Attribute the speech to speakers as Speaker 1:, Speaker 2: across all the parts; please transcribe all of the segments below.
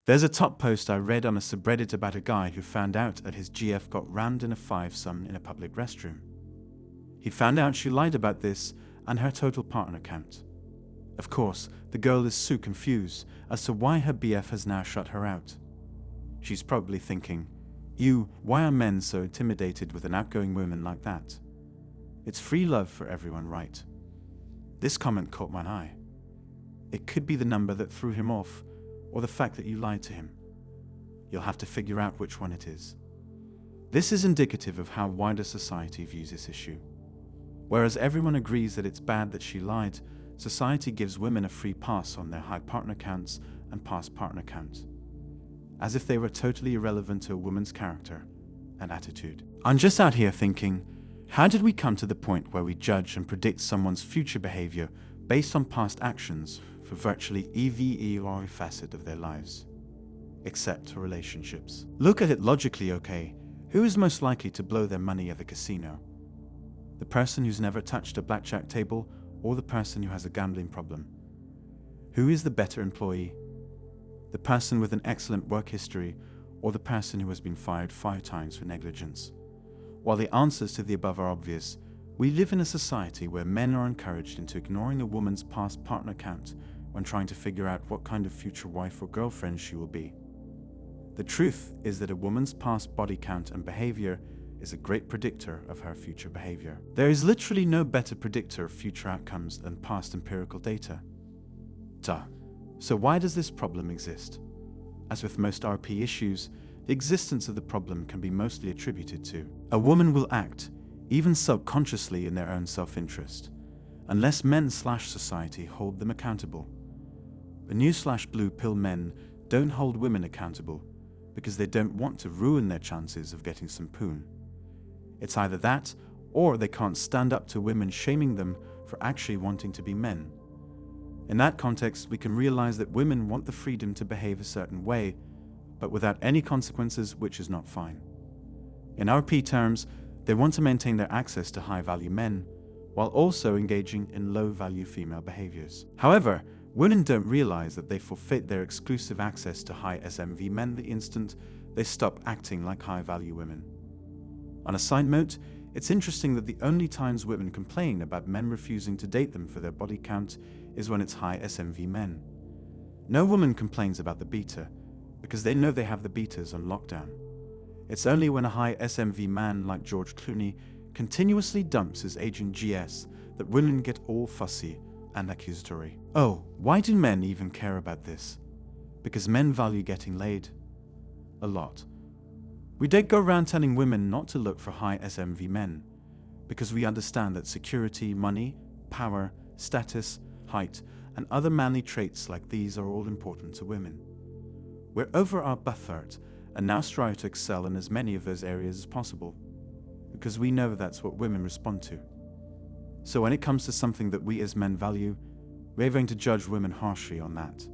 Speaker 1: There's a top post I read on a subreddit about a guy who found out that his GF got rammed in a fivesome in a public restroom. He found out she lied about this and her total partner count. Of course, the girl is so confused as to why her BF has now shut her out. She's probably thinking, why are men so intimidated with an outgoing woman like that? It's free love for everyone, right? This comment caught my eye. It could be the number that threw him off, or the fact that you lied to him. You'll have to figure out which one it is. This is indicative of how wider society views this issue. Whereas everyone agrees that it's bad that she lied, society gives women a free pass on their high partner counts and past partner counts, as if they were totally irrelevant to a woman's character and attitude. I'm just out here thinking, how did we come to the point where we judge and predict someone's future behavior based on past actions for virtually every facet of their lives, except for relationships? Look at it logically, okay? Who is most likely to blow their money at the casino? The person who's never touched a blackjack table, or the person who has a gambling problem? Who is the better employee? The person with an excellent work history, or the person who has been fired 5 times for negligence? While the answers to the above are obvious, we live in a society where men are encouraged into ignoring a woman's past partner count when trying to figure out what kind of future wife or girlfriend she will be. The truth is that a woman's past body count and behavior is a great predictor of her future behavior. There is literally no better predictor of future outcomes than past empirical data. So why does this problem exist? As with most RP issues, the existence of the problem can be mostly attributed to a woman will act, even subconsciously, in their own self-interest, unless men/society hold them accountable. The new/blue pill men don't hold women accountable because they don't want to ruin their chances of getting some poon. It's either that, or they can't stand up to women shaming them for actually wanting to be men. In that context, we can realize that women want the freedom to behave a certain way, but without any consequences, which is not fine. In RP terms, they want to maintain their access to high-value men, while also engaging in low-value female behaviors. However, women don't realize that they forfeit their exclusive access to high SMV men the instant they stop acting like high-value women. On a side note, it's interesting that the only times women complain about men refusing to date them for their body count is when it's high SMV men. No woman complains about the beta, because they know they have the betas on lockdown. It's only when a high SMV man like George Clooney continuously dumps his aging GS that women get all fussy and accusatory. Oh, why do men even care about this? Because men value getting laid. A lot. We don't go around telling women not to look for high SMV men, because we understand that security, money, power, status, height, and other manly traits like these are all important to women. We're over our buffet and now strive to excel in as many of those areas as possible, because we know that's what women respond to. So when it comes to something that we as men value, we're going to judge women harshly on that.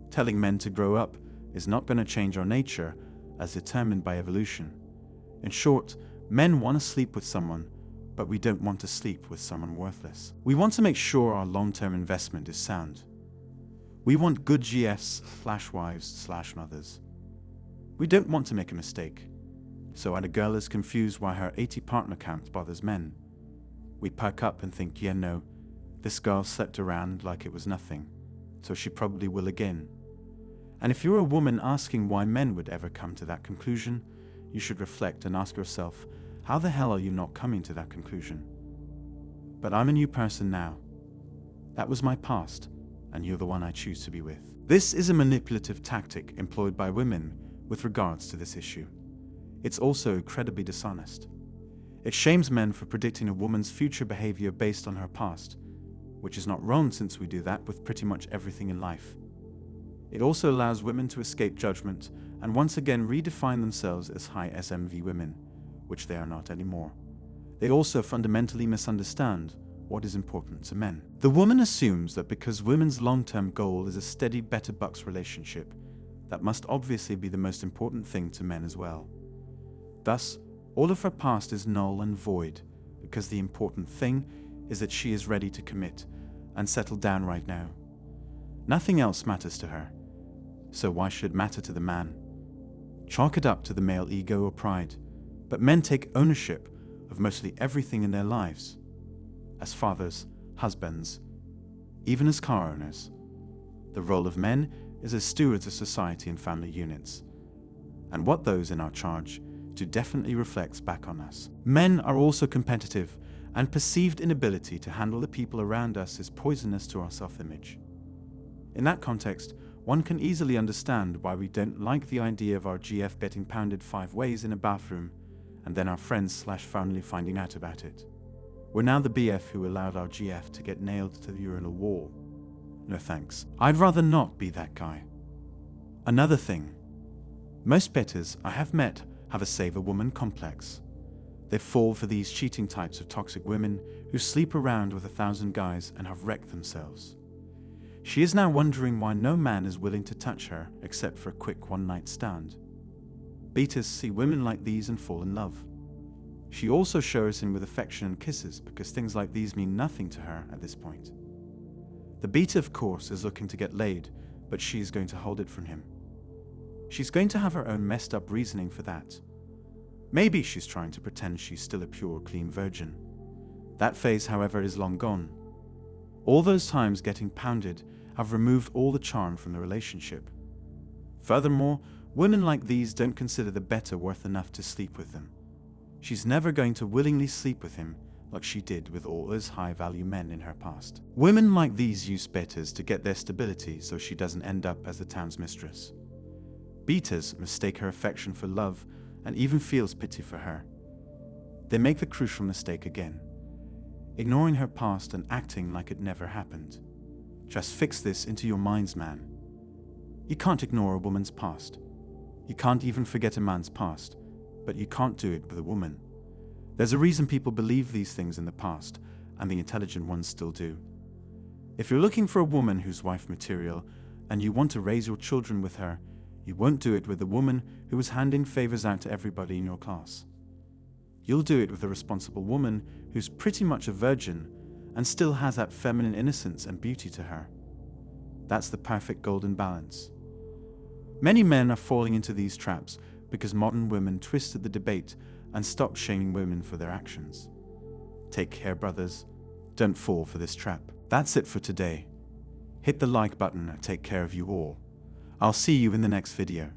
Speaker 1: Telling men to grow up is not going to change our nature as determined by evolution. In short, men want to sleep with someone, but we don't want to sleep with someone worthless. We want to make sure our long-term investment is sound. We want good GFs/wives/mothers. We don't want to make a mistake. So when a girl is confused why her 80 partner count bothers men, we perk up and think, yeah, no, this girl slept around like it was nothing, so she probably will again. And if you're a woman asking why men would ever come to that conclusion, you should reflect and ask yourself, how the hell are you not coming to that conclusion? But I'm a new person now. That was my past, and you're the one I choose to be with. This is a manipulative tactic employed by women with regards to this issue. It's also incredibly dishonest. It shames men for predicting a woman's future behavior based on her past, which is not wrong since we do that with pretty much everything in life. It also allows women to escape judgment and once again redefine themselves as high SMV women, which they are not anymore. They also fundamentally misunderstand what is important to men. The woman assumes that because women's long-term goal is a steady better bucks relationship, that must obviously be the most important thing to men as well. Thus, all of her past is null and void, because the important thing is that she is ready to commit and settle down right now. Nothing else matters to her. so why should it matter to the man? Chalk it up to the male ego or pride, but men take ownership of mostly everything in their lives. As fathers, husbands, even as car owners. The role of men is as stewards of society and family units, and what those in our charge do definitely reflects back on us. Men are also competitive, and perceived inability to handle the people around us is poisonous to our self-image. In that context, one can easily understand why we don't like the idea of our GF getting pounded 5 ways in a bathroom, and then our friends/family finding out about it. We're now the BF who allowed our GF to get nailed to the urinal wall. No thanks. I'd rather not be that guy. Another thing. Most betters I have met have a save a woman complex. They fall for these cheating types of toxic women who sleep around with 1,000 guys and have wrecked themselves. She is now wondering why no man is willing to touch her except for a quick one-night stand. Beaters see women like these and fall in love. She also showers him with affection and kisses because things like these mean nothing to her at this point. The beta, of course, is looking to get laid, but she is going to hold it from him. She's going to have her own messed up reasoning for that. Maybe she's trying to pretend she's still a pure, clean virgin. That phase, however, is long gone. All those times getting pounded have removed all the charm from the relationship. Furthermore, women like these don't consider the beta worth enough to sleep with them. She's never going to willingly sleep with him like she did with all those high-value men in her past. Women like these use betas to get their stability so she doesn't end up as the town's mistress. Betas mistake her affection for love and even feels pity for her. They make the crucial mistake again, ignoring her past and acting like it never happened. Just fix this into your minds, man. You can't ignore a woman's past. You can't even forget a man's past, but you can't do it with a woman. There's a reason people believe these things in the past, and the intelligent ones still do. If you're looking for a woman who's wife material, and you want to raise your children with her, you won't do it with a woman who is handing favors out to everybody in your class. You'll do it with a responsible woman who's pretty much a virgin and still has that feminine innocence and beauty to her. That's the perfect golden balance. Many men are falling into these traps because modern women twisted the debate and stopped shaming women for their actions. Take care, brothers. Don't fall for this trap. That's it for today. Hit the like button and take care of you all. I'll see you in the next video.